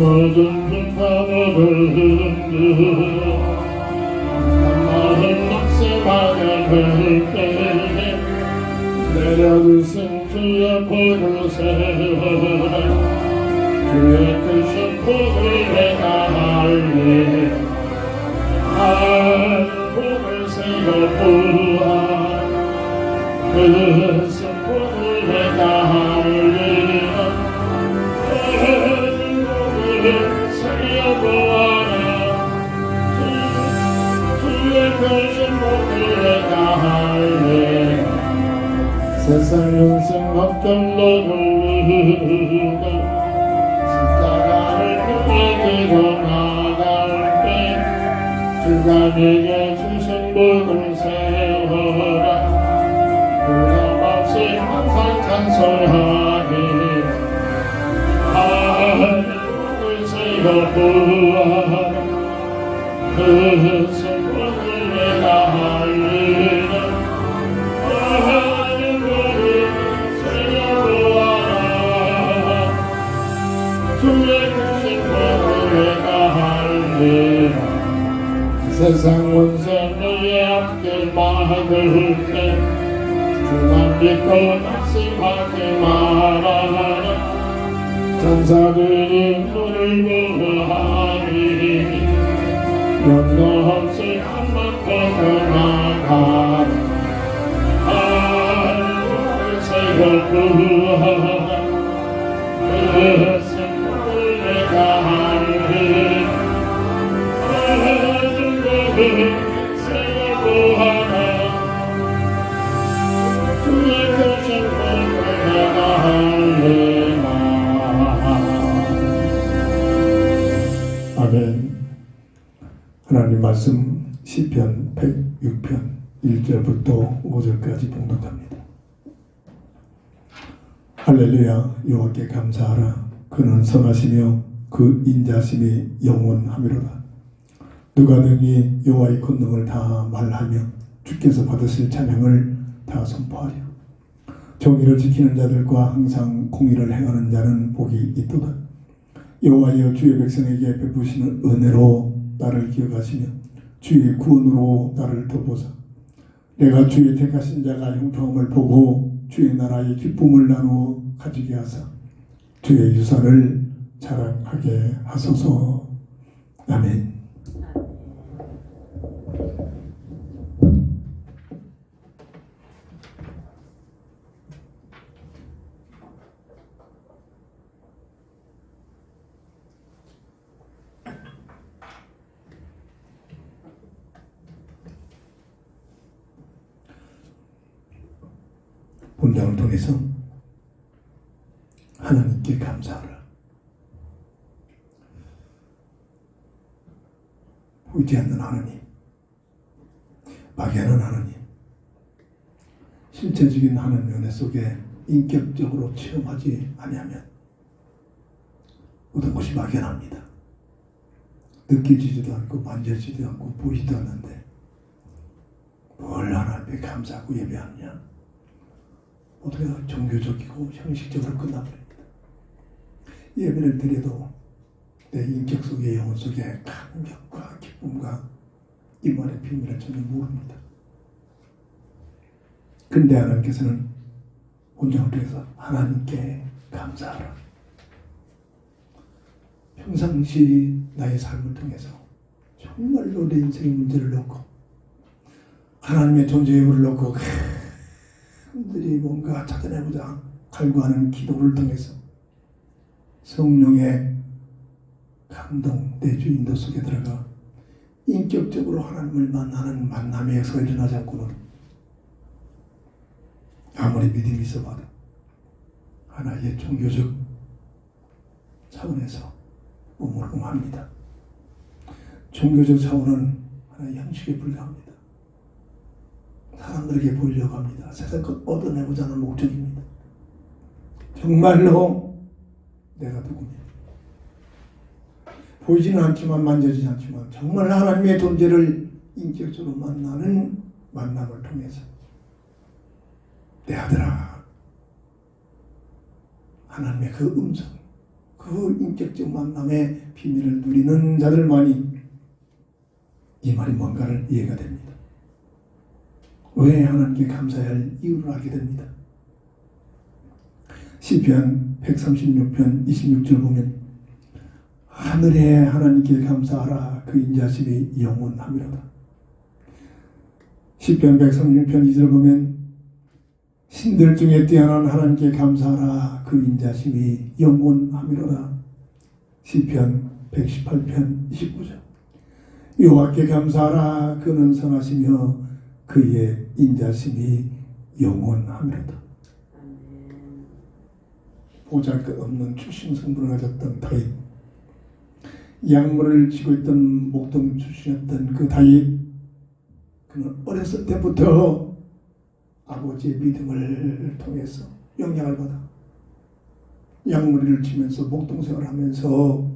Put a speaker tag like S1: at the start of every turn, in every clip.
S1: 모든 바보를 흔들어 마음 낙심하게 될 때에 내려드신 주의 복을 세워라 주의 크신 복을 내가 알리 복을 세워보아 크신 복을 내가 알리라 복을 세워보아라 주의 크신 복을 내가 알리라 세상 인생 걱정도 돌리고 십자가를 크게 들고 나갈 때 주가 내게 주신 복을 세워라 부담없이 항상 찬송하리 복을 세워보아라 크신 복을 내가 알리라 주의 크신 복을 내가 알리라 세상 원수 너의 앞길 막을 때 주만 믿고 낙심하지 말아라 천사들이 너를 보호하리 염려 없이 한번 벗어나가라 복을 세워보아라 크신 복을 내가 알리라 세워보아라 주의 크신 복을 내가 알리라 아멘. 하나님 말씀 시편 106편 1절부터 5절까지 봉독합니다. 할렐루야. 여호와께 감사하라. 그는 선하시며 그 인자심이 영원하미로다. 누가 능히 여호와의 권능을 다 말하며 주께서 받으실 찬양을 다 선포하려. 정의를 지키는 자들과 항상 공의를 행하는 자는 복이 있도다. 여호와여 주의 백성에게 베푸시는 은혜로 나를 기억하시며 주의 구원으로 나를 돕보사. 내가 주의 택하신 자가 형통함을 보고 주의 나라의 기쁨을 나누어 가지게 하사 주의 유산을 자랑하게 하소서. 아멘. 본장을 통해서 하나님께 감사하라. 보이지 않는 하나님, 막연한 하나님, 실체적인 하나님 은혜 속에 인격적으로 체험하지 아니하면 모든 것이 막연합니다. 느껴지지도 않고 만져지지도 않고 보이지도 않는데 뭘 하나님께 감사하고 예배하느냐? 어떻게 종교적이고 형식적으로 끝나버립니다. 예배를 드려도 내 인격 속에 영혼 속에 감격과 기쁨과 임원의 비밀을 전혀 모릅니다. 근데 하나님께서는 본장을 통해서 하나님께 감사하라. 평상시 나의 삶을 통해서 정말로 내 인생의 문제를 놓고 하나님의 존재 여부를 놓고 사람들이 뭔가 찾아내보자 갈구하는 기도를 통해서 성령의 감동, 내주 인도 속에 들어가 인격적으로 하나님을 만나는 만남의 역사가 일어나지 않고는 아무리 믿음이 있어봐도 하나의 종교적 차원에서 무모름합니다. 종교적 차원은 하나의 형식에 불과합니다. 사람들에게 보이려고 합니다. 세상 것 얻어내고자 하는 목적입니다. 정말로 내가 누구냐? 보이지는 않지만 만져지지 않지만 정말 하나님의 존재를 인격적으로 만나는 만남을 통해서 내 아들아 하나님의 그 음성, 그 인격적 만남의 비밀을 누리는 자들만이 이 말이 뭔가를 이해가 됩니다. 왜 하나님께 감사해야 할 이유를 알게 됩니다. 시편 136편 26절 보면 하늘에 하나님께 감사하라 그 인자심이 영원하미로다. 시편 136편 2절 보면 신들 중에 뛰어난 하나님께 감사하라 그 인자심이 영원하미로다. 시편 118편 29절 여호와께 감사하라 그는 선하시며 그의 인자심이 영원하미로다. 보잘것없는 출신 성분을 가졌던 다윗, 양물을 지고 있던 목동 출신이었던 그 다윗, 그는 어렸을 때부터 아버지의 믿음을 통해서 영향을 받아 양무리를 치면서 목동생활을 하면서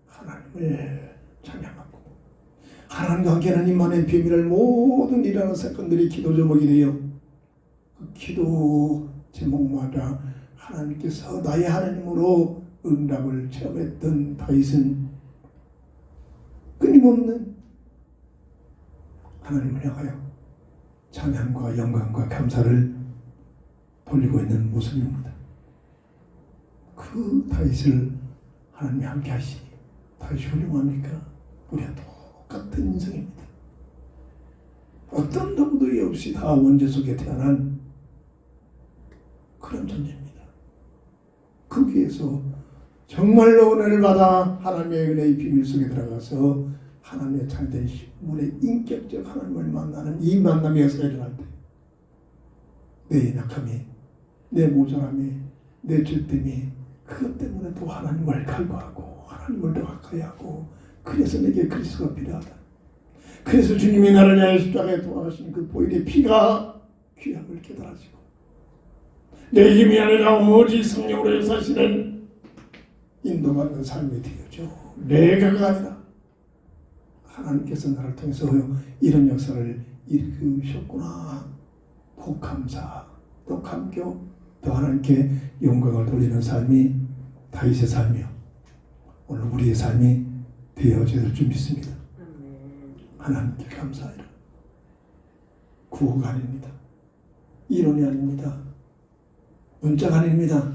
S1: 하나님을 찬양하고 하나님과 함께하는 임만의 비밀을 모든 일하는 사건들이 기도 제목이 되어 그 기도 제목마다 하나님께서 나의 하나님으로 응답을 체험했던 다윗은 끊임없는 하나님을 향하여 찬양과 영광과 감사를 돌리고 있는 모습입니다. 그 다윗을 하나님이 함께 하시니 다윗이 훌륭합니까? 우리와 똑같은 인생입니다. 어떤 누구도 없이 다 원죄 속에 태어난 그런 존재입니다. 거기에서 정말로 은혜를 받아 하나님의 은혜의 비밀 속에 들어가서 하나님의 참된 신분의 인격적 하나님을 만나는 이 만남의 역사가 일어날 때 내 약함이, 내 모자람이, 내 죄됨이 그것 때문에 또 하나님을 갈구하고 하나님을 더 가까이 하고 그래서 내게 그리스도가 필요하다. 그래서 주님이 나를 위하여 십자가에 돌아가신 그 보혈의 피가 귀함을 깨달아지고 내 힘이 아니라 오직 성령으로 역사하시는 인도받는 삶이 되어져. 내가가 아니라 하나님께서 나를 통해서 이런 역사를 일으키셨구나. 또 감사, 또 감격, 또 하나님께 영광을 돌리는 삶이 다윗의 삶이요 오늘 우리의 삶이 되어질 줄 믿습니다. 하나님께 감사해라. 구호가 아닙니다. 이론이 아닙니다. 문자가 아닙니다.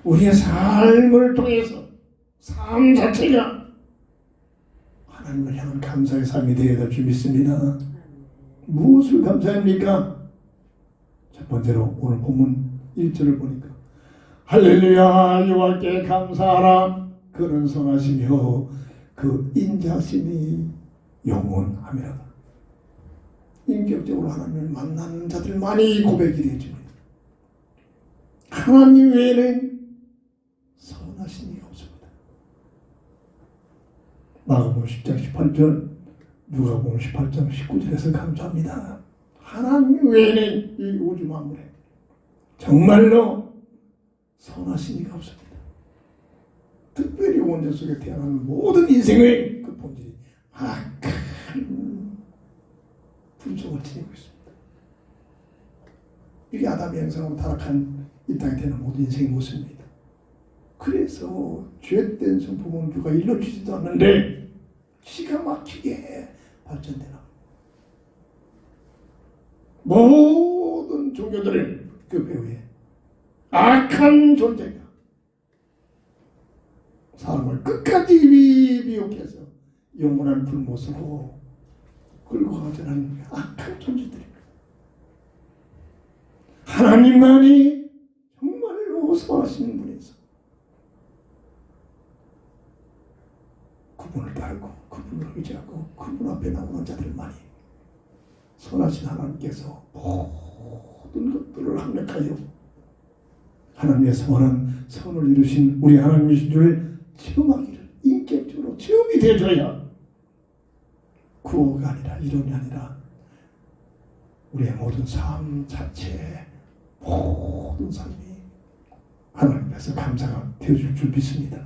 S1: 우리의 삶을 통해서 삶 자체가 하나님을 향한 감사의 삶이 되어야 될 줄 믿습니다. 무엇을 감사합니까? 첫 번째로 오늘 본문 1절을 보니까 할렐루야 여호와께 감사하라 그는 선하시며 그 인자심이 영원하미로다. 인격적으로 하나님을 만나는 자들만이 고백이 되어집니다. 하나님 외에는 선하신 이가 없습니다. 마가복음 10장 18절, 누가복음 18장 19절에서 감사합니다. 하나님 외에는 이 우주 만물에 정말로 선하신 이가 없습니다. 특별히 원죄 속에 태어난 모든 인생의 그 본질이 악한 분속을 지니고 있습니다. 이게 아담의 형상으로 타락한 이 땅에 태어난 모든 인생의 모습입니다. 그래서 죄된 성품은 일러주지도 않는데 기가 막히게 발전되나 모든 종교들은 그 배후에 악한 존재가 사람을 끝까지 미혹해서 영원한 불못으로 끌고 가자는 악한 존재들입니다. 하나님만이 정말로 선하신 분이서 그분을 따르고 그분을 의지하고 그분 앞에 나오는 자들만이 선하신 하나님께서 모든 것들을 합력하여 하나님의 선한 선을 이루신 우리 하나님이신 줄 체험하기를 인격적으로 체험이 되어줘야 구호가 아니라 이론이 아니라 우리의 모든 삶 자체의 모든 삶이 하나님께서 감사가 되어줄 줄 믿습니다.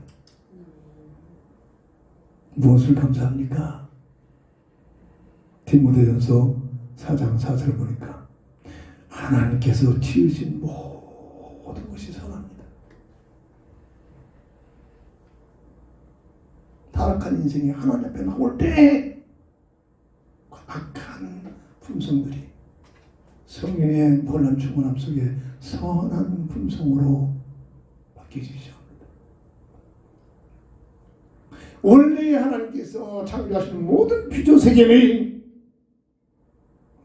S1: 무엇을 감사합니까? 디모데전서 4장 4절을 보니까 하나님께서 지으신 모든 것이 선합니다. 타락한 인생이 하나님 앞에 나올 때 그 악한 품성들이 성령의 놀란 충만함 속에 선한 품성으로 바뀌기 시작합니다. 원래 하나님께서 창조하신 모든 피조세계를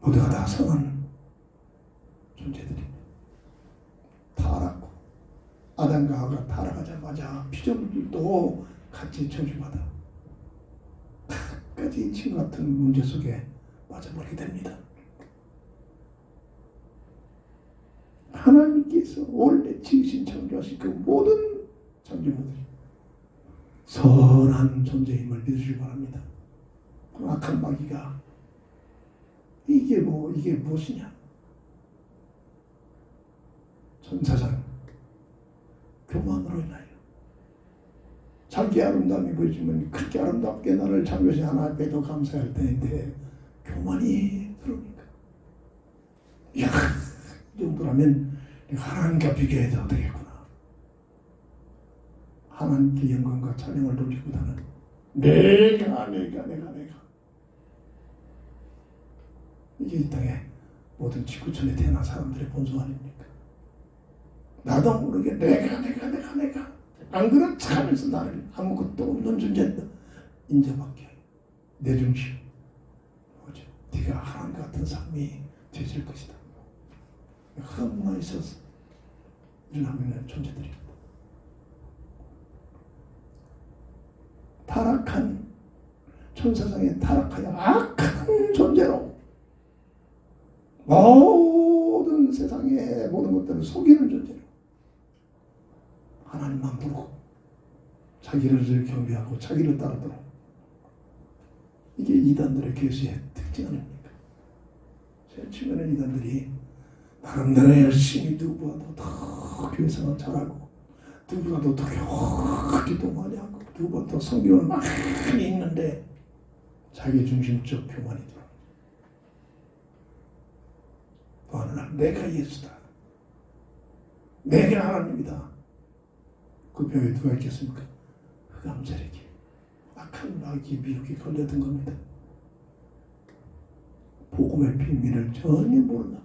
S1: 모두가 다 선한 존재들입니다. 타락고 아담과 하와가 타락하자마자 피조물들도 같이 저주받아 끝까지 지금 같은 문제 속에 빠져버리게 됩니다. 하나님께서 원래 지으신 창조하신 그 모든 창조물들이 선한 존재임을 믿으시기 바랍니다. 악한 마귀가 이게 무엇이냐? 천사장 교만으로 인하여 자기 아름다움이 보이지만 그렇게 아름답게 나를 창조하신 하나님께도 감사할 때인데 교만이 들어오니까 이야 이 정도라면 내가 하나님과 비교해도 되겠구나. 하나님께 영광과 찬양을 돌리고다는 내가 이게 이 땅에 모든 지구촌에 태어난 사람들의 본성 아닙니까? 나도 모르게 내가 안 그런 척하면서 나를 아무것도 없는 존재다 인정받게 내 중심 뭐죠? 네가 하나님 같은 삶이 되질 것이다. 너무나 있어서 일어나는 존재들입니다. 타락한 천사장에 타락하여 악한 존재로 모든 세상의 모든 것들을 속이는 존재로 하나님만 부르고 자기를 경배하고 자기를 따르도록 이게 이단들의 괴수의 특징 아닙니까? 제 주변의 이단들이 나름대로 열심히 누구보다도 더 교회 생활 잘하고 누구보다도 더 기도 많이 하고 누구보다 더 성경을 많이 읽는데 자기 중심적 교만이 들어. 또 어느 날 내가 예수다. 내가 하나님이다. 그 벽에 누가 있겠습니까? 흑암자에게 악한 마귀 미혹에 걸려든 겁니다. 복음의 비밀을 전혀 모른다.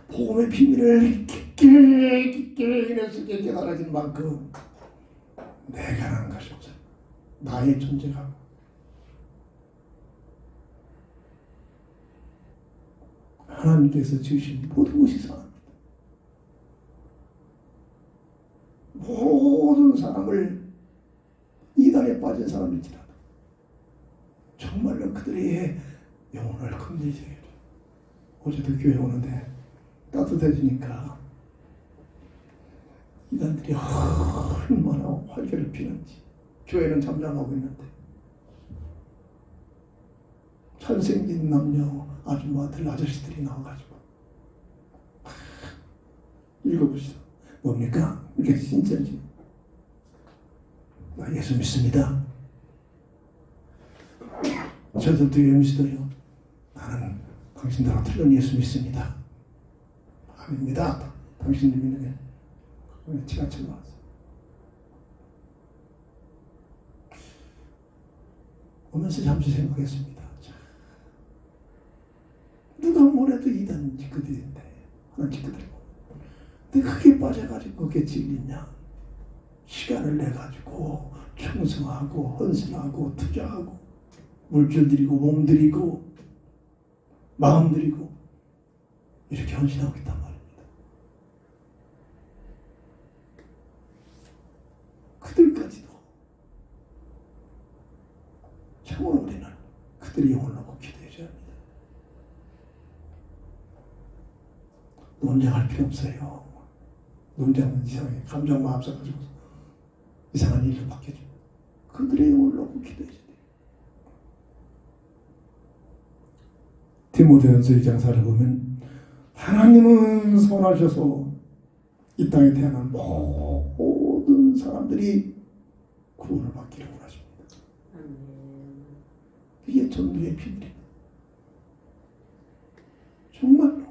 S1: 복음의 비밀을 깊게 인해 속에 깨달아진 만큼 내가라는 것이 없어요. 나의 존재가 하나님께서 지으신 모든 것이 선합니다. 모든 사람을 이단에 빠진 사람일지라도 정말로 그들의 영혼을 건드리게 해줘. 어제도 교회 오는데 따뜻해지니까 이단들이 얼마나 활개를 피는지 교회는 잠잠하고 있는데 잘생긴 남녀 아줌마들 아저씨들이 나와가지고 읽어보시죠. 뭡니까? 이게 진짜지. 나 예수 믿습니다. 저들도 예수도요. 나는 당신들하고 틀린 예수 믿습니다. 아닙니다. 당신들 믿는 게 지하철 나왔어. 오면서 잠시 생각했습니다. 누가 뭐래도 이단 짓거리인데 하나님 짓거리고 근데 그게 빠져가지고 그게 질리냐. 시간을 내가지고 충성하고 헌신하고 투자하고 물질 드리고 몸 드리고 마음 드리고 이렇게 헌신하고 있단 말입니다. 그들까지도 참으로 우리는 그들이 영혼을 놓고 기도해줘야 합니다. 논쟁할 필요 없어요. 논쟁은 이상하게 감정만 앞서가지고 이상한 일을 바뀌어줘. 그들의 영혼을 놓고 기도해줘야 돼요. 디모데전서 2장 4를 보면 하나님은 선하셔서 이 땅에 태어난 모든 사람들이 구원을 받기를 원하십니다. 이게 전도의 비밀입니다. 정말로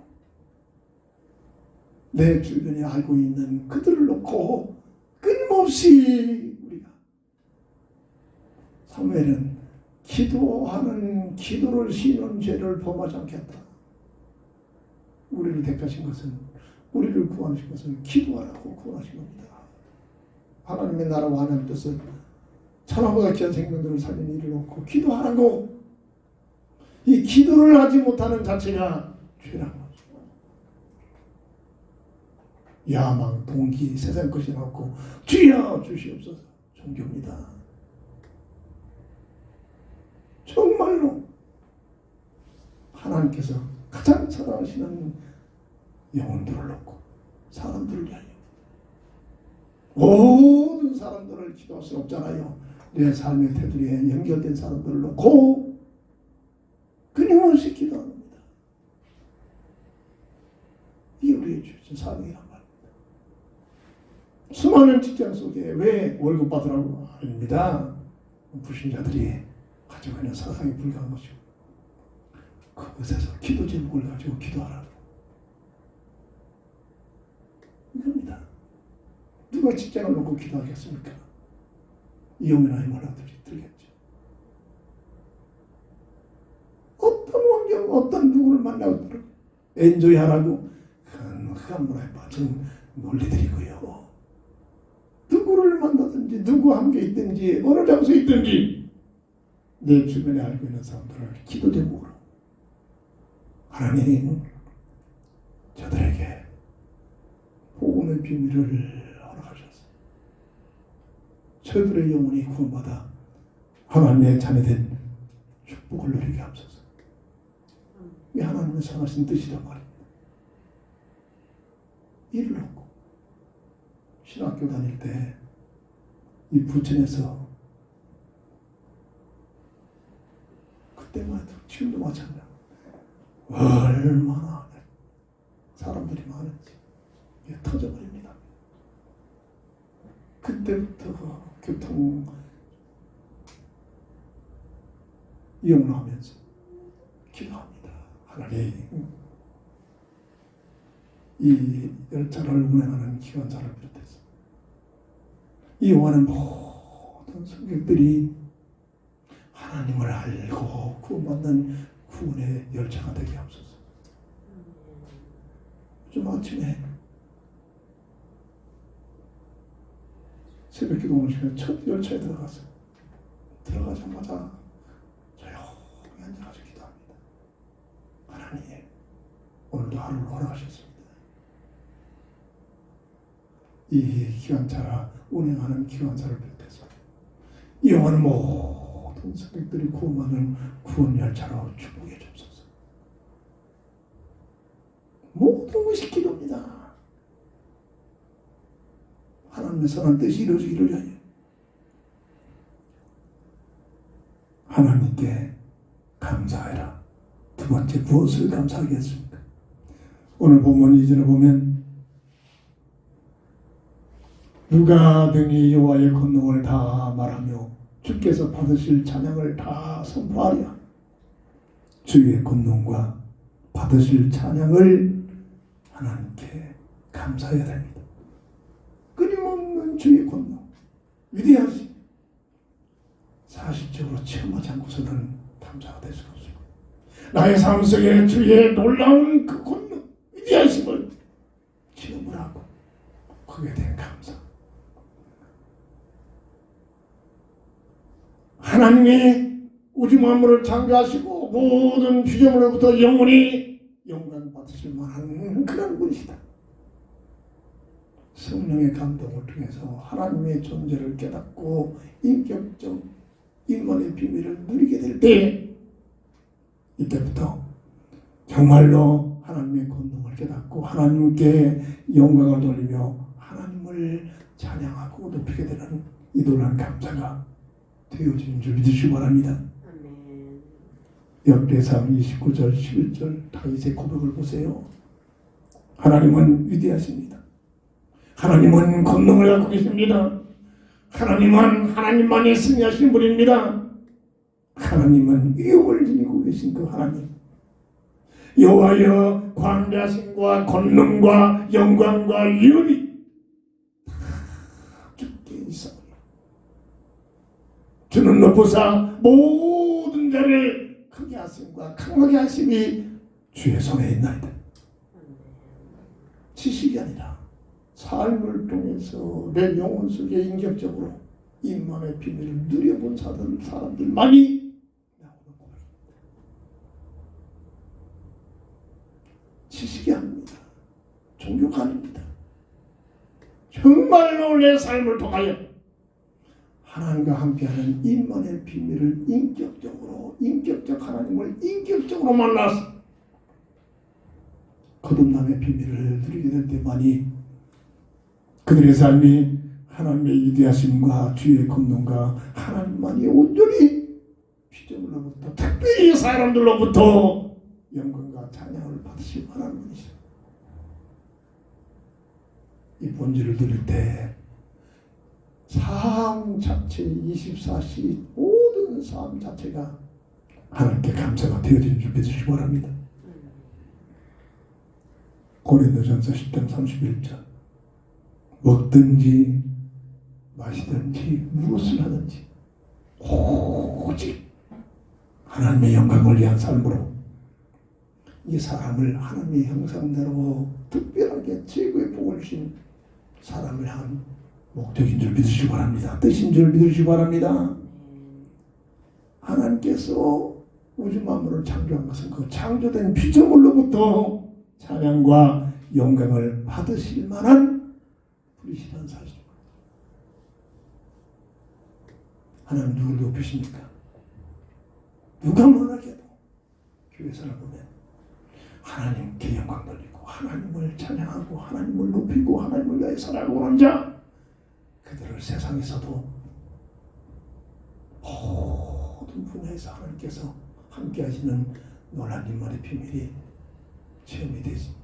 S1: 내 주변에 알고 있는 그들을 놓고 끊임없이 우리가 사무엘은 기도를 쉬는 죄를 범하지 않겠다. 우리를 택하신 것은, 우리를 구원하신 것은 기도하라고 구원하신 겁니다. 하나님의 나라와 하나님의 뜻은 천하보다 귀한 생명들을 살리는 일을 놓고 기도하라고. 이 기도를 하지 못하는 자체가 죄라는 거죠. 야망, 동기, 세상 것이 놓고 주여 주시옵소서. 종교입니다. 정말로 하나님께서 가장 사랑하시는 영혼들을 놓고 사람들을 위하여, 모든 사람들을 기도할 수 없잖아요. 내 삶의 테두리에 연결된 사람들을 놓고 끊임없이 기도하는 겁니다. 이게 우리의 주신 사명이란 말입니다. 수많은 직장 속에 왜 월급 받으라고? 아닙니다. 불신자들이 가지고 있는 사상에 불과한 것이고, 그것에서 기도 제목을 가지고 기도하라. 이겁니다. 누가 직장을 놓고 기도하겠습니까? 이용이나 힘을 들겠죠. 어떤 환경, 어떤 누구를 만나고 엔조이 하라고 흑암 문화에 빠진 논리들이고요. 누구를 만나든지 누구와 함께 있든지 어느 장소에 있든지 내 주변에 알고 있는 사람들을 기도 제목으로 하나님이 저들에게 복음의 비밀을 허락하셨어요. 저들의 영혼이 구원받아 하나님의 자녀된 축복을 누리게 하옵소서. 이게 하나님의 선하신 뜻이란 말입니다. 이를 놓고 신학교 다닐 때 이 부천에서 그때만 해도 지금도 마찬가지야. 얼마나 사람들이 많은지 이게 터져버립니다. 그때부터 교통 이용하면서 기도합니다. 하나님, 이 열차를 운행하는 기관사를 비롯해서 이용하는 모든 승객들이 하나님을 알고 구원받는 구원의 열차가 되게 하옵소서. 좀 아침에 새벽 기도하는 시간에 첫 열차에 들어갔어요. 들어가자마자 조용히 앉아가지고 기도합니다. 하나님, 오늘도 하루를 허락하셨습니다. 이 기관차라 운행하는 기관차를 비롯해서 이용하는 모든 승객들이 구원받는 구원 열차로 축복해 주옵소서. 모든 것이 기도입니다. 하나님의 선한 뜻이 이루어지기를 위하여 하나님께 감사해라. 두 번째, 무엇을 감사하겠습니까? 오늘 본문 이전에 보면 누가 등이 여호와의 권능을 다 말하며 주께서 받으실 찬양을 다 선포하랴. 주의 권능과 받으실 찬양을 하나님께 감사해야 됩니다. 끊임없는 주의 권능, 위대하시 사실적으로 체험하지 않고서는 감사가 될 수가 없습니다. 나의 삶 속에 주의 놀라운 그 권능, 위대하심을 체험을 하고 그에 대한 감사. 하나님이 우주 만물을 창조하시고 모든 피조물로부터 영원히 영광 받으실 만한 그런 분이시다. 성령의 감동을 통해서 하나님의 존재를 깨닫고 인격적 임만의 비밀을 누리게 될 때, 이때부터 정말로 하나님의 권능을 깨닫고 하나님께 영광을 돌리며 하나님을 찬양하고 높이게 되는 이 놀라운 감사가 되어지는 줄 믿으시기 바랍니다. 역대상 29절 11절 다윗의 고백을 보세요. 하나님은 위대하십니다. 하나님은 권능을 갖고 계십니다. 하나님은 하나님만이 승리하신 분입니다. 하나님은 위엄을 지니고 계신 그 하나님, 여호와여 광대하심과 권능과 영광과 위엄이 다 주께 있사오니 주는 높으사 모든 자를 크게 하심과 강하게 하심이 주의 손에 있나이다. 지식이 아니라 삶을 통해서 내 영혼 속에 인격적으로 임만의 비밀을 누려본 사람들만이 나오는 거예요. 지식이 아닙니다. 종교가 아닙니다. 정말로 내 삶을 통하여 하나님과 함께하는 임만의 비밀을 인격적 하나님을 인격적으로 만나서 거듭남의 비밀을 누리게 될 때만이 그들의 삶이 하나님의 위대하심과 주의 권능과 하나님만이 온전히 피조물로부터 특별히 사람들로부터 영광과 찬양을 받으시고 하나님 분이시오. 이 본질을 누릴 때 삶 자체 24시 모든 삶 자체가 하나님께 감사가 되어지는 줄 믿으시기 바랍니다. 고린도전서 10장 31절 먹든지 마시든지 무엇을 하든지 오직 하나님의 영광을 위한 삶으로 이 사람을 하나님의 형상대로 특별하게 최고의 복을 주신 사람을 향한 목적인 줄 믿으시기 바랍니다. 뜻인 줄 믿으시기 바랍니다. 하나님께서 우주 만물을 창조한 것은 그 창조된 피조물로부터 찬양과 영광을 받으실 만한 분이시라는 사실입니다. 하나님 누구를 높이십니까? 누가 원하게도 교회 사람 보면 하나님께 영광 돌리고 하나님을 찬양하고 하나님을 높이고 하나님을 위하여 살아가고 하는 자 그들을 세상에서도 모든 분야에서 하나님께서 함께 하시는 놀란 임만의 비밀이 체험이 되십니다.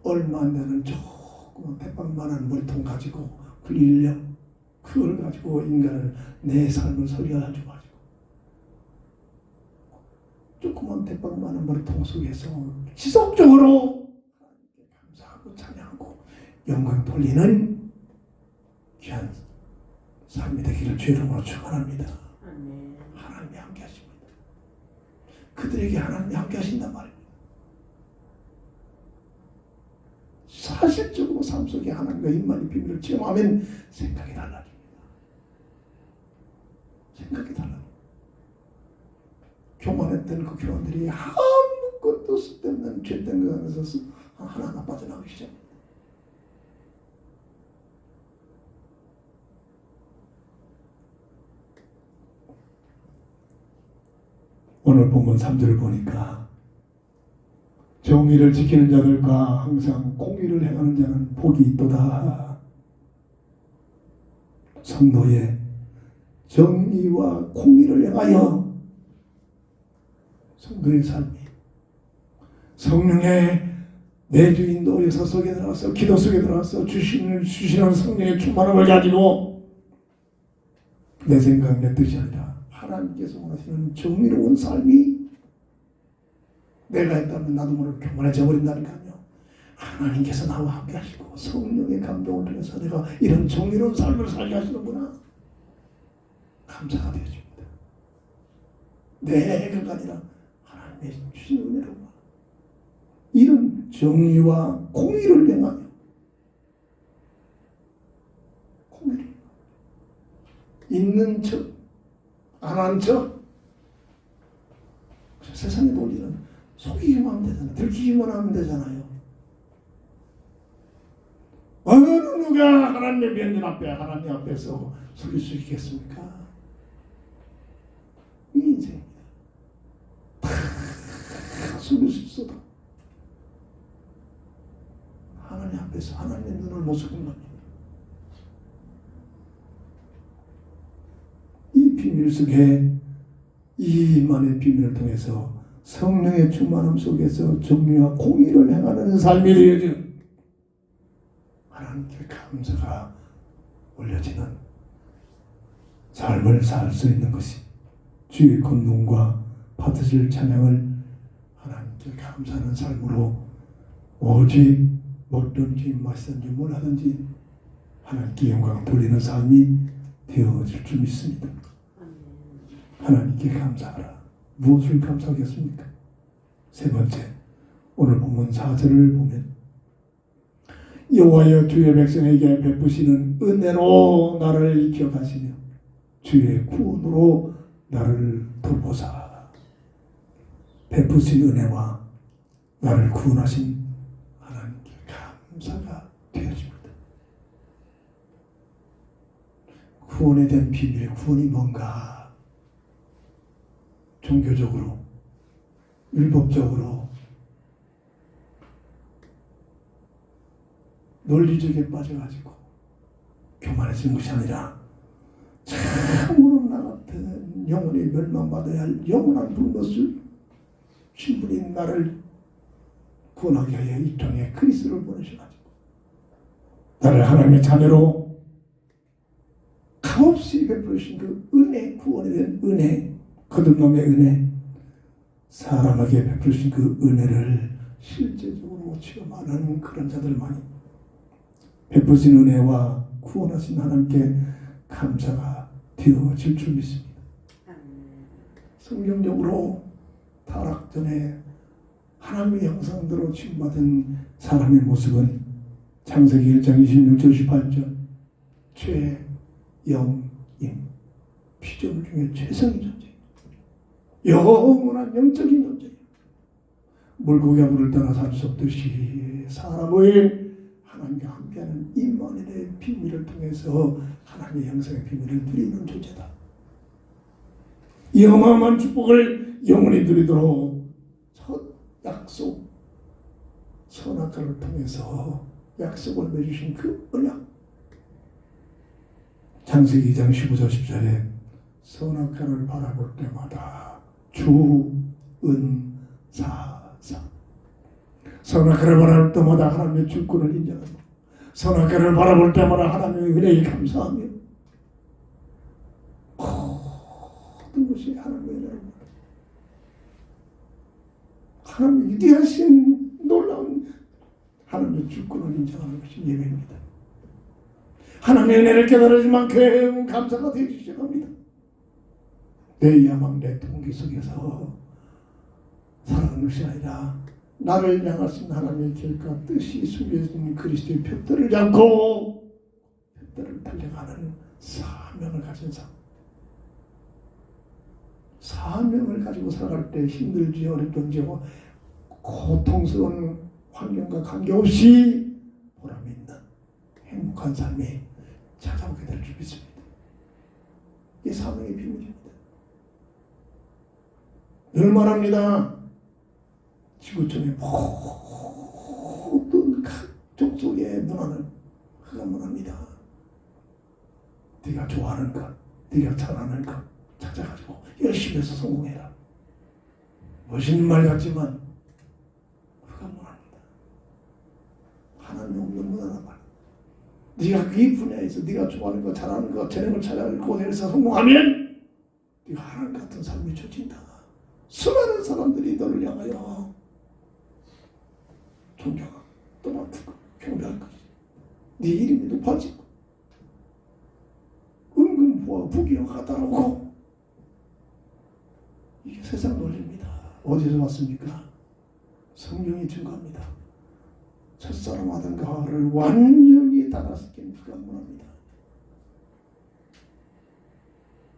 S1: 얼마 안 되는 조그만 대빵만한 머리통 가지고 그 인력 그걸 가지고 인간을 내 삶을 설계해가지고 조그만 대빵만한 머리통 속에서 지속적으로 하나님께 감사하고 찬양하고 영광 돌리는 귀한 삶이 되기를 주의 이름으로 축원합니다. 하나님이 함께 하십니다. 그들에게 하나님이 함께 하신단 말입니다. 사실적으로 삶 속에 하나님과 임만의 비밀을 체험하면 생각이 달라집니다. 생각이 달라집니다. 교만했던 그 교원들이 아무것도 쓸데없는 죄된 것 안에서 하나하나 빠져나가기 시작합니다. 오늘 본문 3절을 보니까 정의를 지키는 자들과 항상 공의를 행하는 자는 복이 있도다. 성도의 정의와 공의를 행하여 성도의 삶이 성령의 내주 인도 역사 속에 들어가서 기도 속에 들어가서 주시는 성령의 충만함을 가지고 내 생각 내 뜻이 아니라 하나님께서 원하시는 정의로운 삶이 내가 했다면 나도 모르게 교만해져 버린다니까요. 하나님께서 나와 함께 하시고 성령의 감동을 통해서 내가 이런 정의로운 삶을 살게 하시는구나. 감사가 되어집니다. 내가 아니라 하나님의 주신 은혜로 이런 정의와 공의를 행하며 공의를 있는 척 안 한 척 세상의 논리는 속이기만 하면 되잖아요. 들키기만 하면 되잖아요. 어느 누가 하나님의 면전 앞에 하나님 앞에서 속일 수 있겠습니까? 이 인생입니다. 다 속일 수 있어도 하나님 앞에서 하나님의 눈을 못 속인 겁니다. 이 비밀 속에 이 임만의 비밀을 통해서 성령의 충만함 속에서 정의와 공의를 행하는 삶이 되어지는 하나님께 감사가 올려지는 삶을 살 수 있는 것이 주의 권능과 받으실 찬양을 하나님께 감사하는 삶으로 오직 먹든지 마시든지 뭘 하든지 하나님께 영광 돌리는 삶이 되어질 줄 믿습니다. 하나님께 감사하라. 무엇을 감사하겠습니까? 세 번째, 오늘 본문 4절을 보면 여호와여 주의 백성에게 베푸시는 은혜로 나를 기억하시며 주의 구원으로 나를 돌보사. 베푸신 은혜와 나를 구원하신 하나님께 감사가 되어집니다. 구원에 대한 비밀, 구원이 뭔가? 종교적으로, 율법적으로, 논리적에 빠져가지고 교만해지는 것이 아니라 참으로 나 같은 영혼이 멸망받아야 할 영원한 불못을 신분이 나를 구원하게 하여 이 땅에 그리스도를 보내셔가지고 나를 하나님의 자녀로 값없이 베푸신 그 은혜, 구원에 대한 은혜, 거듭남의 은혜, 사람에게 베푸신 그 은혜를 실제적으로 체험하는 그런 자들만이 베푸신 은혜와 구원하신 하나님께 감사가 되어질 줄 믿습니다. 성경적으로 타락 전에 하나님의 형상대로 지음받은 사람의 모습은 창세기 1장 26절 18절 최영임, 피조물 중에 최성의 존재, 영원한 영적인 존재, 물고기가 물을 떠나 살 수 없듯이 사람의 하나님과 함께하는 임마누엘의 비밀을 통해서 하나님의 형상의 비밀을 누리는 존재다. 이 어마어마한 축복을 영원히 누리도록 첫 약속, 선악과를 통해서 약속을 맺으신 그 언약. 창세기 2장 15절 10절에 선악과를 바라볼 때마다 주은사사, 선악과를 바라볼 때마다 하나님의 주권을 인정하고 선악과를 바라볼 때마다 하나님의 은혜에 감사하며 모든 것이 하나님의 은혜로 하나님의 위대하신 놀라운 하나님의 주권을 인정하는 것이 예배입니다. 하나님의 은혜를 깨달을 만큼 감사가 되기 시작합니다. 내 야망, 내 동기 속에서 살아가는 것이 아니라 나를 향하신 하나님의 계획과 뜻이 숨겨진 그리스도의 표대를 잡고 표대를 달려가는 사명을 가진 삶. 사명을 가지고 살아갈 때 힘들지 어렵든지 고통스러운 환경과 관계없이 보람 있는 행복한 삶이 찾아오게 될 줄 믿습니다. 이 사명의 비밀입니다. 늘 말합니다. 지구촌의 모든 각종 속의 문화는 그가 문화입니다. 네가 좋아하는 것, 네가 잘하는 것 찾아가지고 열심히 해서 성공해라. 멋있는 말 같지만 그가 문화입니다. 하나님 없는 문화란 말. 네가 그 분야에서 네가 좋아하는 것, 잘하는 것, 재능을 찾아가지고 해서 성공하면 네가 하나님 같은 삶이 주어진다. 수많은 사람들이 너를 향하여 존경하고 떠맡고 경배할 것이다. 네 이름이 높아지고 은근 부귀가 따라오고 이게 세상 논리입니다. 어디서 왔습니까? 성경이 증거합니다. 첫사람 아담과 하와를 완전히 따라쓰기는 불가능합니다.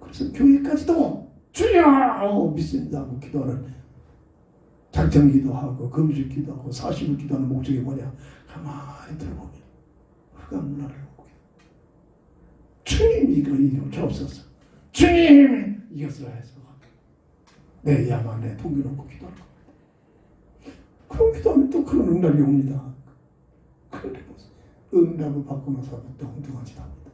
S1: 그래서 교회까지도 주여 믿습니다. 기도하는 작정 기도하고 금식 기도하고 40을 기도하는 목적이 뭐냐? 가만히 들어보면 흑암 문화를 보게. 주님이 이거 주옵소서. 주님이 이것을 해서 내 야망, 내 동기 놓고 기도할 겁니다. 그런 기도하면 또 그런 응답이 옵니다. 그런데 응답을 받고 나서 또 엉뚱한 짓 합니다.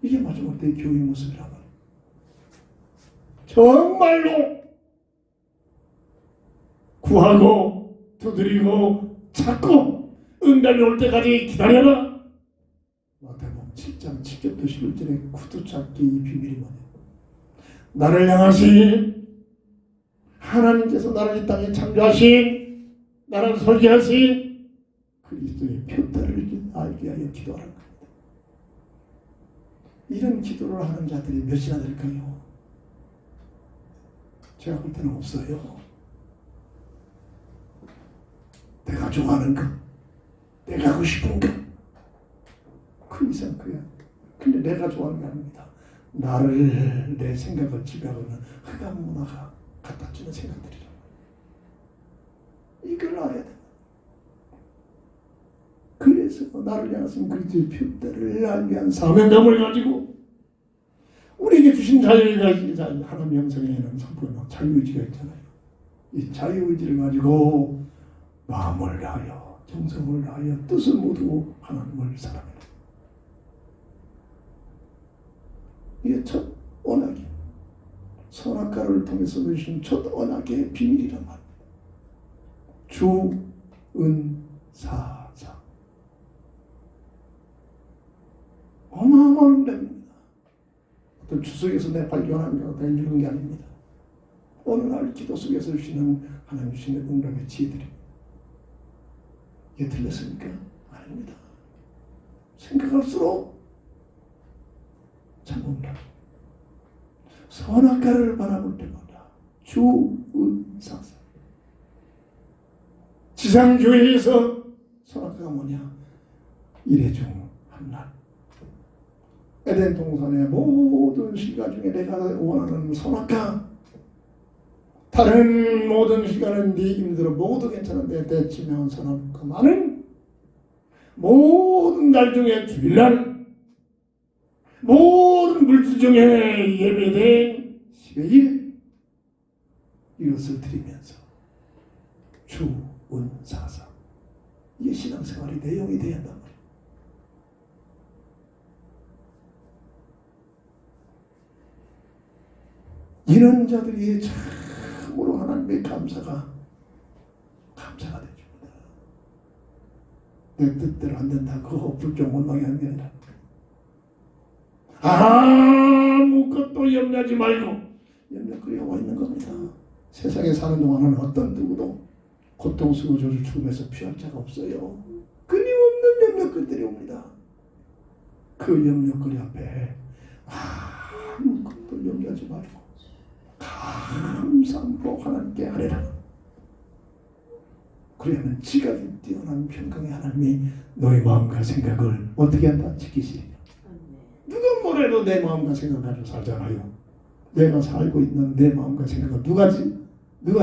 S1: 이게 마지막 때 교회 모습이란 말이에요. 정말로 구하고 두드리고 찾고 응답이 올 때까지 기다려라. 마태복음 7장 7절부터 11절의 구두찾기 이 비밀이 뭐냐? 나를 향하신 하나님께서 나를 이 땅에 창조하신 나를 설계하신 그리스도의 표대를 알게 하여 기도하라는 겁니다. 이런 기도를 하는 자들이 몇이나 될까요? 제가 볼 때는 없어요. 내가 좋아하는 것, 내가 하고 싶은 것, 그 이상 그야. 근데 내가 좋아하는 게 아닙니다. 나를, 내 생각을 지배하는 흑암 문화가 갖다 주는 생각들이란 말이에요. 이걸 알아야 돼. 그래서 나를 향하신 그리스도의 피부대를 날 위한 사명감을 가지고 우리에게 주신 자유의지가 하나님 형성에는 성품의 자유의지가 있잖아요. 이 자유의지를 가지고 마음을 다하여 정성을 다하여 뜻을 모두 하나님을 사랑해라. 이게 첫 언약이 선악과를 통해서 주신 첫 언약의 비밀이란 말입니다. 주은사사 어마어마한 은혜입니다. 어떤 주석에서 내 발견한 거다 이런 게 아닙니다. 어느 날 기도 속에서 주시는 하나님 주시는 응답의 지혜들입니다. 이게 틀렸습니까? 아닙니다. 생각할수록 참음다. 선악과를 바라볼 때마다 주은사사. 지상교회에서 선악과가 뭐냐? 일회 중 한날. 에덴 동산의 모든 시간 중에 내가 원하는 선악과, 다른 모든 시간은 네 임대로 모두 괜찮은데 대치면 선악과만은 모든 날 중에 주일날 모든 물질 중에 예배된 10일 이것을 드리면서 주은사사. 이게 신앙생활의 내용이 되어야 한단 말이에요. 이런 자들이 참으로 하나님의 감사가 되줍니다. 내 뜻대로 안 된다고 불평 원망이 안 된다. 아무것도 염려하지 말고 염려거리가 와 있는 겁니다. 세상에 사는 동안은 어떤 누구도 고통스러워 죽음에서 피할 자가 없어요. 끊임없는 염려거리들이 옵니다. 그 염려거리 앞에 아무것도 염려하지 말고 감사함으로 하나님께 하리라. 그러면 지각이 뛰어난 평강의 하나님이 너의 마음과 생각을 어떻게 한다? 지키시리라. 누가 뭐래도 내 마음과 생각을 가지고 살잖아요. 내가 살고 있는 내 마음과 생각을 누가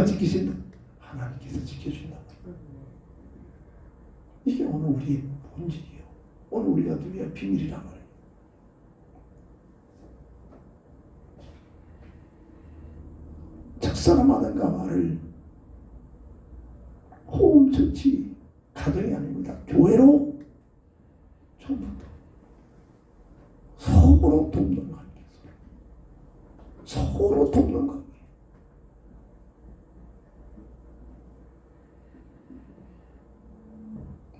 S1: 지키신다? 하나님께서 지켜준다. 이게 오늘 우리의 본질이에요. 오늘 우리가 누리의 비밀이란 말이에요. 첫사람 아담과 말을 홈처치 가정이 아닙니다. 교회로 처음부터 서로 돕는 관계, 서로 돕는 관계.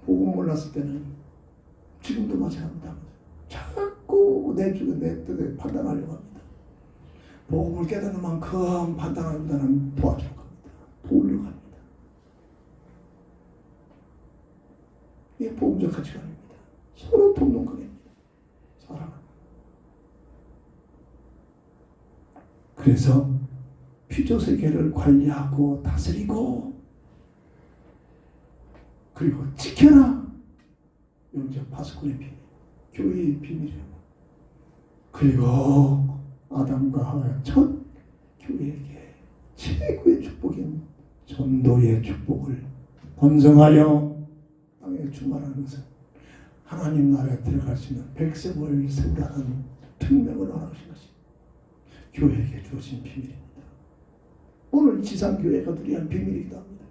S1: 복음 몰랐을 때는 지금도 마찬가지입니다. 자꾸 내 뜻에 판단하려고 합니다. 복음을 깨닫는 만큼 판단하기보다는 도와주는 겁니다. 도우려고 합니다. 이게 복음적 가치관입니다. 서로 돕는 거입니다. 사랑합니다. 그래서 피조세계를 관리하고 다스리고 그리고 지켜라. 영적 파수꾼의 비밀, 교회의 비밀이에요. 그리고 아담과 하와의 첫 교회에게 최고의 축복인 전도의 축복을 번성하여 땅에 충만하는 것은 하나님 나라에 들어갈 수 있는 백성을 세우라는 특명을 허락하신 것이 교회에게 주어진 비밀입니다. 오늘 지상교회가 누리한 비밀이기도 합니다.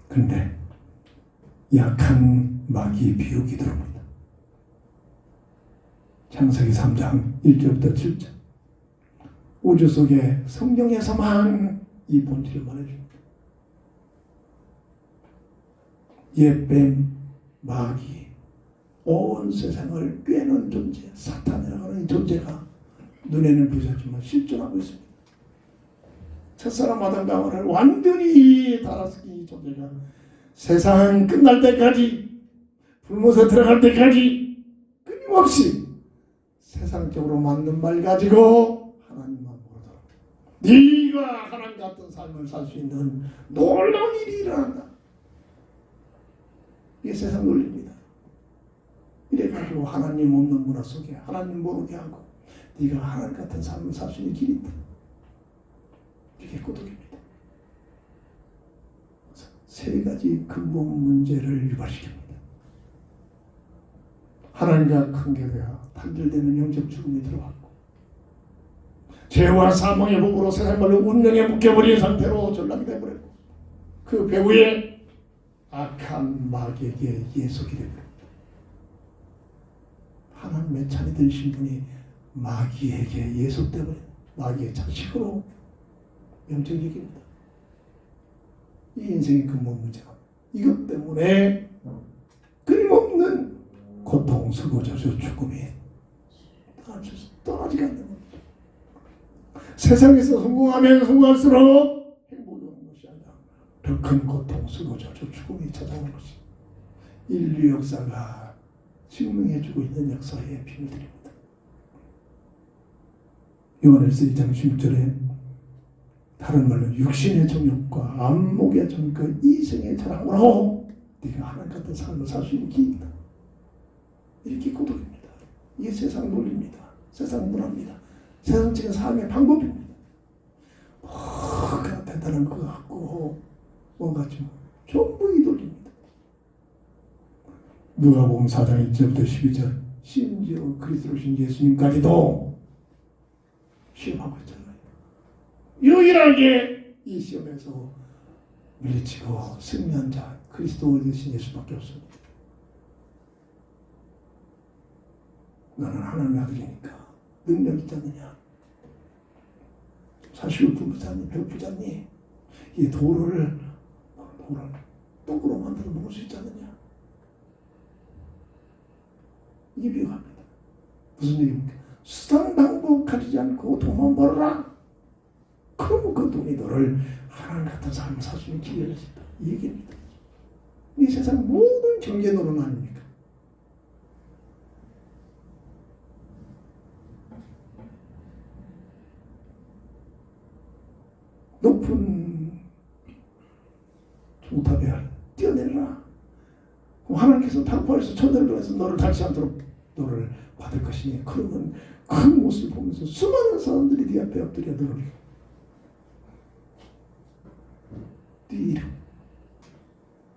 S1: 그런데 약한 마귀의 비욕이 들어옵니다. 창세기 3장 1절부터 7절. 우주 속에 성경에서만 이 본질을 말해줍니다. 옛뱀, 마귀, 온 세상을 꿰는 존재, 사탄이라고 하는 존재가 눈에는 보이지만 실존하고 있습니다. 첫사람 아담과 하와를 완전히 달아쓰킨 이 존재가 세상 끝날 때까지, 불못에 들어갈 때까지 끊임없이 세상적으로 맞는 말 가지고 하나님만 모르도록, 네가 하나님 같은 삶을 살 수 있는 놀라운 일이 일어난다. 이게 세상 논리입니다. 이래가지고 하나님 없는 문화 속에 하나님 모르게 하고 네가 하나님 같은 삶을 살 수 있는 길이 있다. 이게 고독입니다. 세 가지 근본 문제를 유발시킵니다. 하나님과 관계가 단절되는 영적 죽음이 들어왔고, 죄와 사망의 복으로 세상말로 운명에 묶여버린 상태로 전락이 되어버렸고, 그 배후에 악한 마귀에게 예속이 되어버립니다. 하나님의 찬이 되신 분이 마귀에게 예속되어버린 마귀의 자식으로 영적 얘기입니다. 이 인생의 근본 문제가 이것 때문에 끊임없는 고통, 수고, 저주, 죽음이 떠나지 않는 겁니다. 세상에서 성공하면 성공할수록 행복이 오는 것이 아니라 더 큰 고통, 수고, 저주, 죽음이 찾아오는 것이 인류 역사가 증명해주고 있는 역사의 비밀들입니다. 요한일서 2장 16절에 다른 말로 육신의 정욕과 안목의 정욕과 이생의 자랑으로 네가 하나님 같은 삶을 살 수 있는 길이다. 이렇게 고독입니다. 이게 세상 논리입니다. 세상 문화입니다. 세상적인 삶의 방법입니다. 뭐가 대단한 것 같고 뭔가 좀 전부 이 논리입니다. 누가복음 4장 1절부터 12절, 심지어 그리스도로 오신 예수님까지도 시험하고 있잖아요. 유일하게 이 시험에서 물리치고 승리한 자 그리스도 되신 예수밖에 없습니다. 나는 하나님의 아들이니까 능력 있지 않느냐? 사실 부부자니 배고프자니 이 돌을 떡으로 만들어 먹을 수 있지 않느냐? 이게 비유합니다. 무슨 얘기입니까? 수단 방법 가지지 않고 돈만 벌어라. 그러면 그 돈이 너를 하나님 같은 삶을 살 수 있는 기회를 준다. 이 얘기입니다. 이 세상 모든 경제론은 아닙니까? 높은 종탑에 뛰어내려라. 하나님께서 타고에서 천대를 통해서 너를 닿지 않도록 너를 받을 것이니, 그러면 그 모습을 보면서 수많은 사람들이 네 앞에 엎드려 너를 네 이름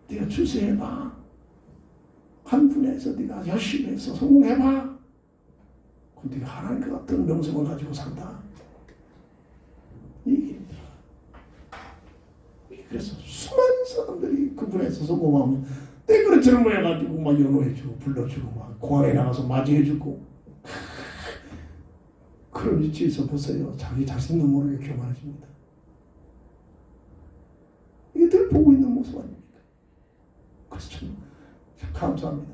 S1: 네가 출세해봐. 한 분야에서 네가 열심히 해서 성공해봐. 그럼 네가 하나님과 같은 명성을 가지고 산다. 이 얘기입니다. 그래서 수많은 사람들이 그 분야에서 성공하면 떼그릇처럼 모여가지고 막 연호해주고 불러주고 막 공항에 나가서 맞이해주고, 그런 위치에서 보세요. 자기 자신도 모르게 교만해집니다. 이게 늘 보고 있는 모습 아닙니까? 그래서 참 감사합니다.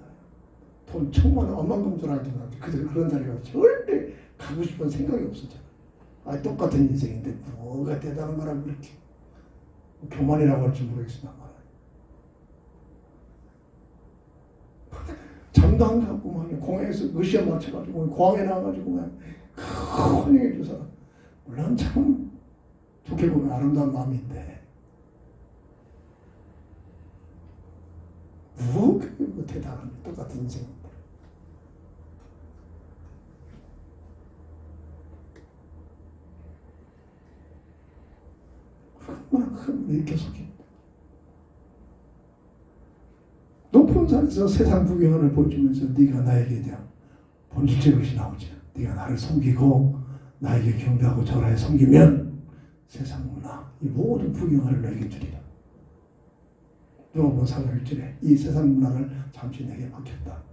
S1: 돈 천만 원, 억만금 줄 알지만 그런 자리가 절대 가고 싶은 생각이 없었잖아요. 아, 똑같은 인생인데 뭐가 대단한 거라고 이렇게 교만이라고 할지 모르겠으나 말아요. 잠도 안 가고 막 공항에서 의시에 맞춰가지고 공항에 나와가지고 막 환영해 주서, 물론 참 좋게 보면 아름다운 마음인데 뭐가 대단한 똑같은 인생입니다. 얼마나 큰 이렇게 속입니다. 높은 산에서 세상 구경을 보여주면서 네가 나에게 대한 본질적인 것이 나오지. 네가 나를 섬기고 나에게 경배하고 절하에 섬기면 세상 문화 이 모든 구경을 너에게 주리라. 누가복음 4장 1절에 이 세상 문화를 잠시 내게 맡겼다.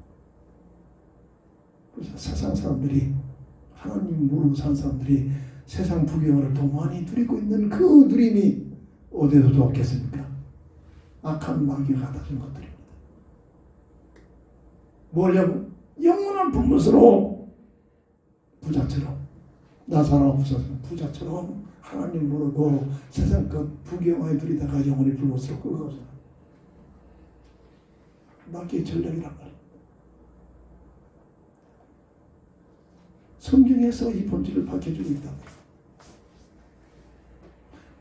S1: 그래서 세상 사람들이, 하나님 모르고 산 사람들이 세상 부경을 더 많이 누리고 있는 그 누림이 어디에서도 없겠습니까? 악한 마귀가 갖다 준 것들입니다. 뭐냐고? 영원한 불못으로 부자처럼 나사로부서 부자처럼 하나님 모르고 세상껏 부귀영화에 누리다가 영혼이 불못으로 끌어가잖아. 마귀의 전략이란 말이야. 성경에서 이 본질을 밝혀주고 있다.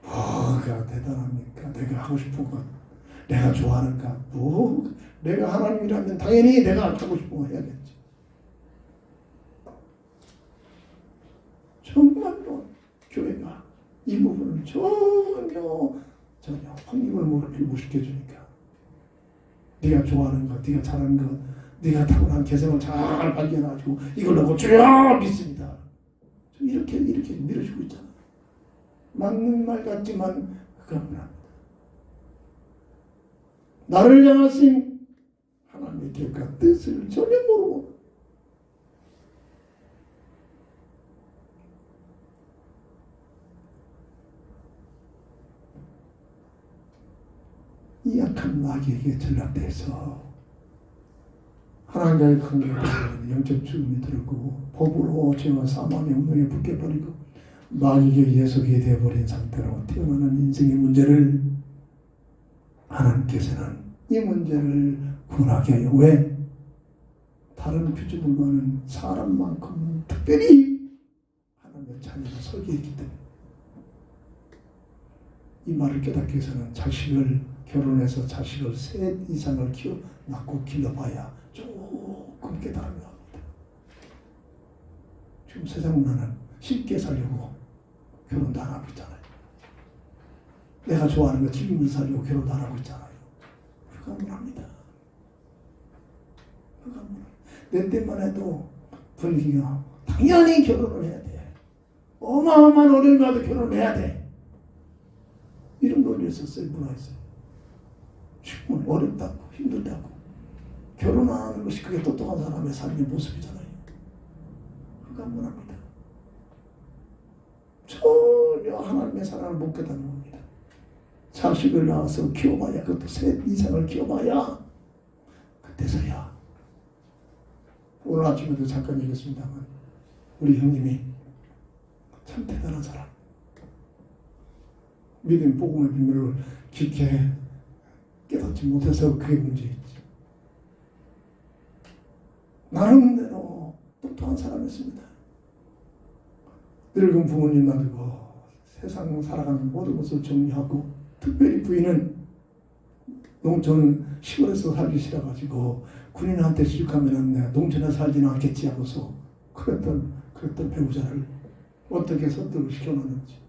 S1: 뭐가 대단합니까? 내가 하고 싶은 것, 내가 좋아하는 것, 내가 하나님이라면 당연히 내가 하고 싶은 거 해야겠지. 정말로 교회가 이 부분을 전혀 확립을 못 시켜주니까 네가 좋아하는 것, 네가 잘하는 것, 네가 타고난 개성을 잘 발견해가지고 이걸 놓고 주여 믿습니다. 이렇게 밀어주고 있잖아. 맞는 말 같지만 그건 아닙니다. 나를 향하신 하나님의 계획과 뜻을 전혀 모르고 이 약한 마귀에게 전락돼서 하나님과의 관계가 영적 죽음이 들고 법으로 죄와 사망의 운명에 붙게버리고 마귀에게 예속이 되어버린 상태로 태어나는 인생의 문제를 하나님께서는 이 문제를 구원하게 하여 왜? 다른 피조물과는 사람만큼 특별히 하나님의 자녀가 설계했기 때문에 이 말을 깨닫기 위해서는 자식을 결혼해서 자식을 셋 이상을 낳고 길러봐야 조금 깨달음이 납니다. 지금 세상 문화는 쉽게 살려고 결혼도 안 하고 있잖아요. 내가 좋아하는 거 즐기면서 살려고 결혼도 안 하고 있잖아요. 불가능합니다. 내 때만 해도 분위기가 당연히 결혼을 해야 돼. 어마어마한 어려움이 와도 결혼해야 돼. 이런 논리였었어요. 문화에서. 정말 어렵다고 힘들다고 결혼하는 것이 그게 똑똑한 사람의 삶의 모습이잖아요. 불가능합니다. 전혀 하나님의 사랑을 못 깨닫는 겁니다. 자식을 낳아서 키워봐야 그것도 셋 이상을 키워봐야 그때서야. 오늘 아침에도 잠깐 얘기했습니다만 우리 형님이 참 대단한 사람. 믿음 복음의 비밀을 깊게 깨닫지 못해서 그게 문제였지. 나름대로 똑똑한 사람이었습니다. 늙은 부모님 놔두고 세상 살아가는 모든 것을 정리하고 특별히 부인은 농촌 시골에서 살기 싫어가지고 군인한테 시집가면 농촌에 살지는 않겠지 하고서 그랬던 배우자를 어떻게 설득을 시켜놨는지.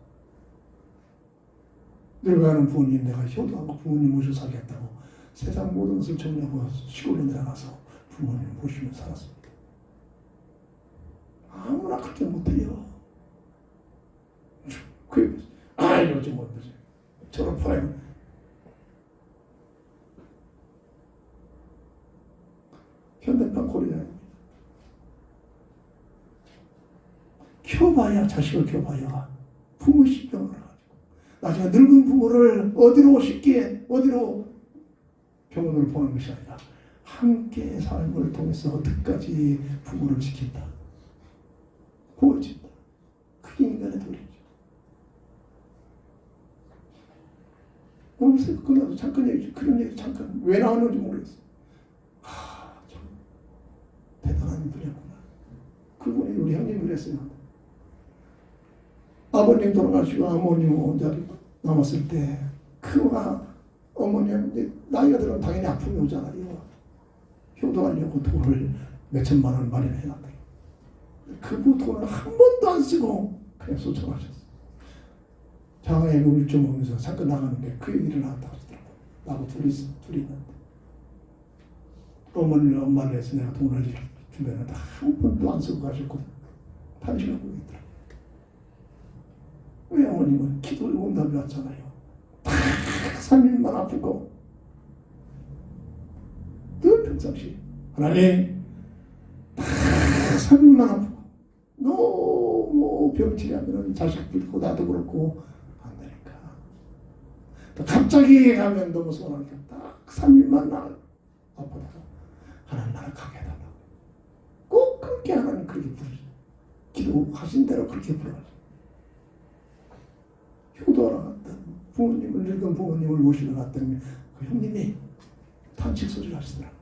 S1: 늙어가는 부모님 내가 효도하고 부모님 모시고 살겠다고 세상 모든 것을 정리하고 시골로 내려가서 부모님 모시며 살았습니다. 아무나 그렇게 못해요. 요즘 어떠지? 졸업하여 현대판 코리아입니다. 키워봐야 자식을 키워봐야 부모 신경을 가지고 나중에 늙은 부모를 어디로 병원으로 보내는 것이 아니라 함께 삶을 통해서 어디까지 부모를 지킨다. 보여진다. 그게 인간의 도리죠. 오늘 끝나도 잠깐 얘기, 그런 얘기 잠깐 왜 나왔는지 모르겠어. 참 대단한 분이었구나. 그분이 우리 형님 그랬어요. 아버님 돌아가시고 어머님 혼자 남았을 때 그가 어머님 이제 나이가 들면 당연히 아픔이 오잖아요. 효도하려고 돈을 몇천만 원 마련해놨다. 그 돈을 한 번도 안 쓰고 그냥 소천하셨어. 장애금 일좀 오면서 잠깐 나가는 게 그 얘기를 나왔다고 하더라고. 나하고 둘이 있는데 어머니를 엄마를 해서 내가 돈을 주면은 한 번도 안 쓰고 가셨거든. 단식하고 있더라고. 왜 어머님은 기도를 응답이 왔잖아요. 다 3일만 아프고 늘 평상시 하나님 다 3일만 아프고 너무 병치려면 자식 빌고 나도 그렇고 안 되니까 또 갑자기 가면 너무 서운하니까 딱 3일만 아프다가 하나님 나를 가게 해달라고 꼭 그렇게 하나님 그렇게 부르죠. 기도하신 대로 그렇게 불러요. 효도하러 갔던 부모님을 늙은 부모님을 모시러 갔던 그 형님이 탄식 소리를 하시더라고요.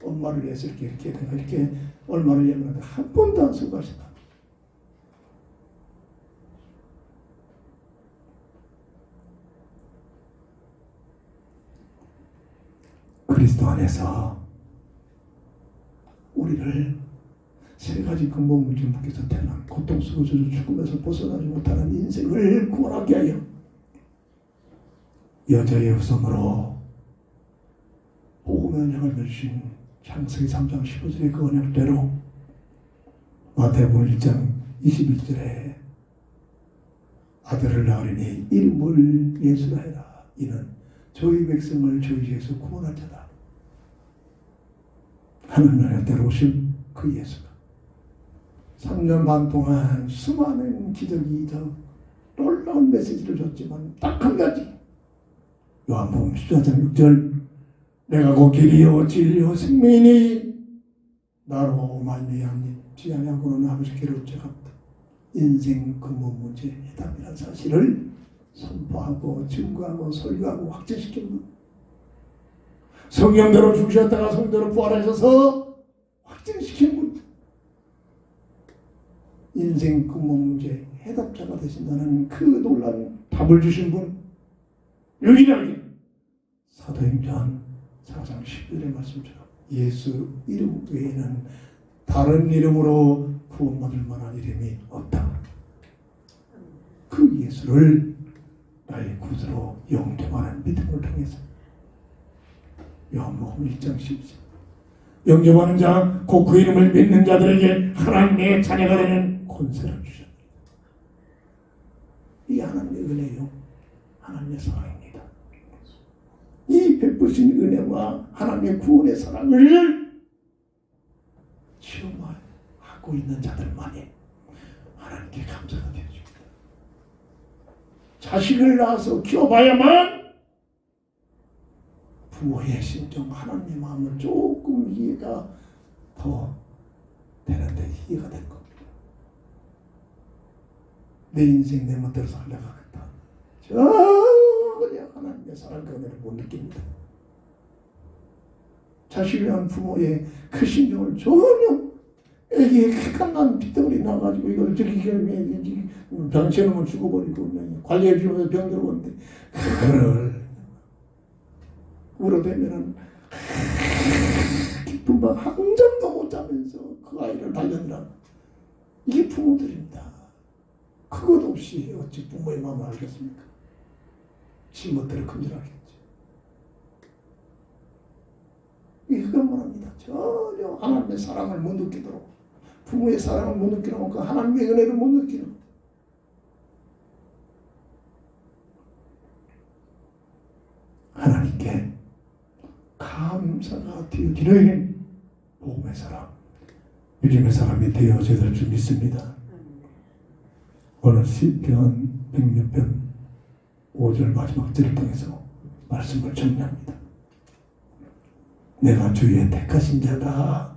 S1: 엄마를 위해서 이렇게 내가 이렇게 얼마를 예물하는데 한 번도 안 수고하시다. 그리스도 안에서 우리를 세 가지 근본 문제 묶여서 태어난 고통스러워서 죽음에서 벗어나지 못하는 인생을 구원하게 하여 여자의 후손으로 복음의 언약을 맺으신 창세기 3장 15절의 그 언약대로 마태복음 1장 21절에 아들을 낳으리니 이름을 예수라 해라. 이는 저희 백성을 저희 죄에서 구원할 자다. 하나님 언약대로 오신 그 예수가 3년 반 동안 수많은 기적이 놀라운 메시지를 줬지만 딱 한 가지, 요한복음 14장 6절, 내가 곧 길이요 진리요 생명이니 나로 말미암지 아니하고는 아버지께로 올 자가 없다. 인생 근본 문제 해답이라는 사실을 선포하고 증거하고 설교하고 확증시킨 분, 성령대로 죽으셨다가 성령대로 부활하셔서 확증시킨 분, 인생 근본 문제 해답자가 되신다는 그 놀라운 답을 주신 분, 유일하게 사도행전 4장 11절의 말씀처럼 예수 이름 외에는 다른 이름으로 구원받을 만한 이름이 없다. 그 예수를 나의 구주로 영접하는 믿음을 통해서 요한복음 1장 12절, 영접하는 자, 곧 그 이름을 믿는 자들에게 하나님의 자녀가 되는 권세를 주셨다. 이 하나님의 은혜요, 하나님의 사랑입니다. 이 베푸신 은혜와 하나님의 구원의 사랑을 체험하고 있는 자들만이 하나님께 감사가 되어줍니다. 자식을 낳아서 키워봐야만 부모의 심정, 하나님의 마음을 조금 이해가 더 되는데 이해가 될 겁니다. 내 인생 내 멋대로 살려고 하겠다. 전혀 하나님의 사랑 그 은혜를 못 느낍니다. 자식을 위한 부모의 그 심정을 전혀, 애기의 깜난 핏덩어리 나가지고 이걸 저기 병치해놓으면 죽어버리고 관리해 주면서 병들어오는데 그거를 울어대면은 기쁜 밤 한 잠도 못 자면서 그 아이를 달려느라, 이게 부모들입니다. 그것 없이 어찌 부모의 마음을 알겠습니까? 지 멋대로 큰절하겠지. 이건 뭐랍니다. 전혀 하나님의 사랑을 못 느끼도록, 부모의 사랑을 못 느끼도록, 그 하나님의 은혜를 못 느끼는, 하나님께 감사가 되어지는 복음의 사람, 믿음의 사람이 되어져야 될 줄 믿습니다. 오늘 시편 106편 5절 마지막 절을 통해서 말씀을 정리합니다. 내가 주의 택하신 자가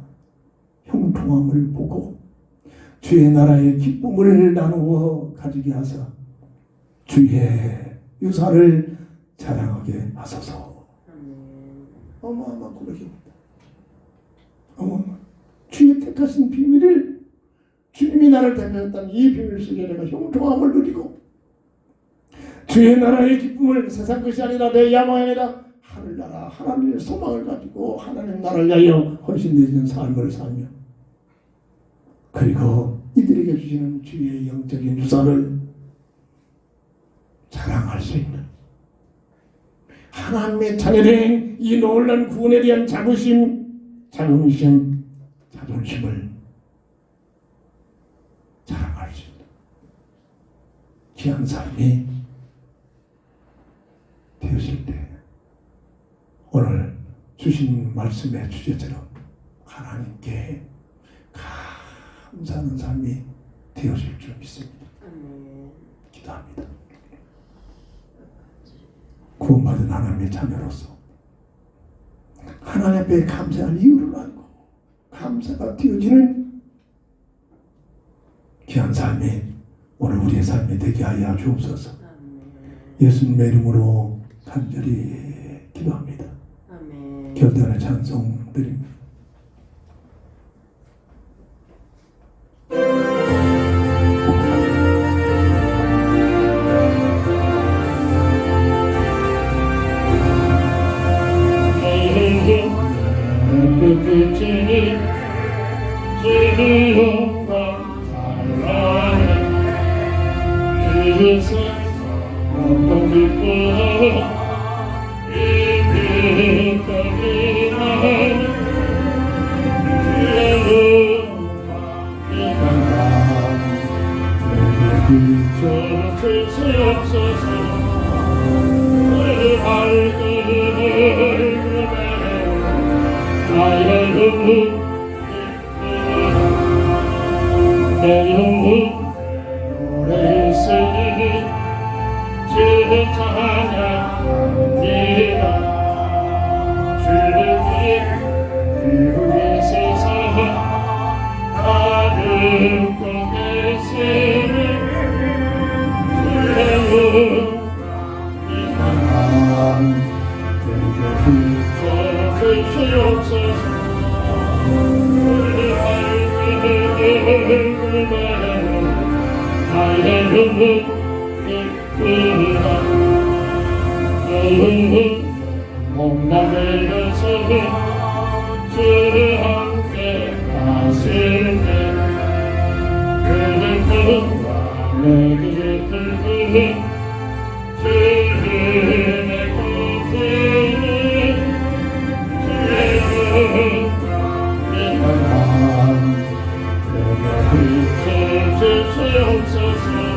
S1: 형통함을 보고 주의 나라의 기쁨을 나누어 가지게 하사 주의 유사를 자랑하게 하소서. 어마어마한 고백입니다. 어마어마한 주의 택하신 비밀을, 주님이 나를 택하셨다는 이 비밀 속에 내가 형통함을 누리고 주의 나라의 기쁨을, 세상 것이 아니라 내 야망이 아니라 하늘나라 하나님의 소망을 가지고 하나님 나라를 위하여 헌신되는 삶을 살며, 그리고 이들에게 주시는 주의 영적인 유산을 자랑할 수 있는, 하나님의 자녀된 이 놀라운 구원에 대한 자부심, 자긍심, 자존심을 자랑할 수 있는 귀한 삶이 되었을 때, 오늘 주신 말씀의 주제처럼 하나님께 감사하는 삶이 되어질 줄 믿습니다. 기도합니다. 구원받은 하나님의 자녀로서 하나님 앞에 감사할 이유를 알고 감사가 되어지는 귀한 삶이 오늘 우리의 삶이 되게 하여 주옵소서. 예수님의 이름으로 간절히 기도합니다. 결단의 찬송 드립니다.
S2: 끝이 주님과 사랑해 이곳은 어떤 기쁨 이미 떠리네 주의 은혜가 내게 비춰주시옵소서 우리 발길을 나의 영혼 내 영혼 노래했으니 주의 찬양합니다 주의 그 후의 세상 나를 꺼내시니 주의 은혜가 주시옵소서 우리 발길을 나의 영혼 기쁘다 내 영혼 몸담을 여서는 주를 함께 하실때 그의 꿈과 내 길을 들고 주를 내 꿈을 주시옵소서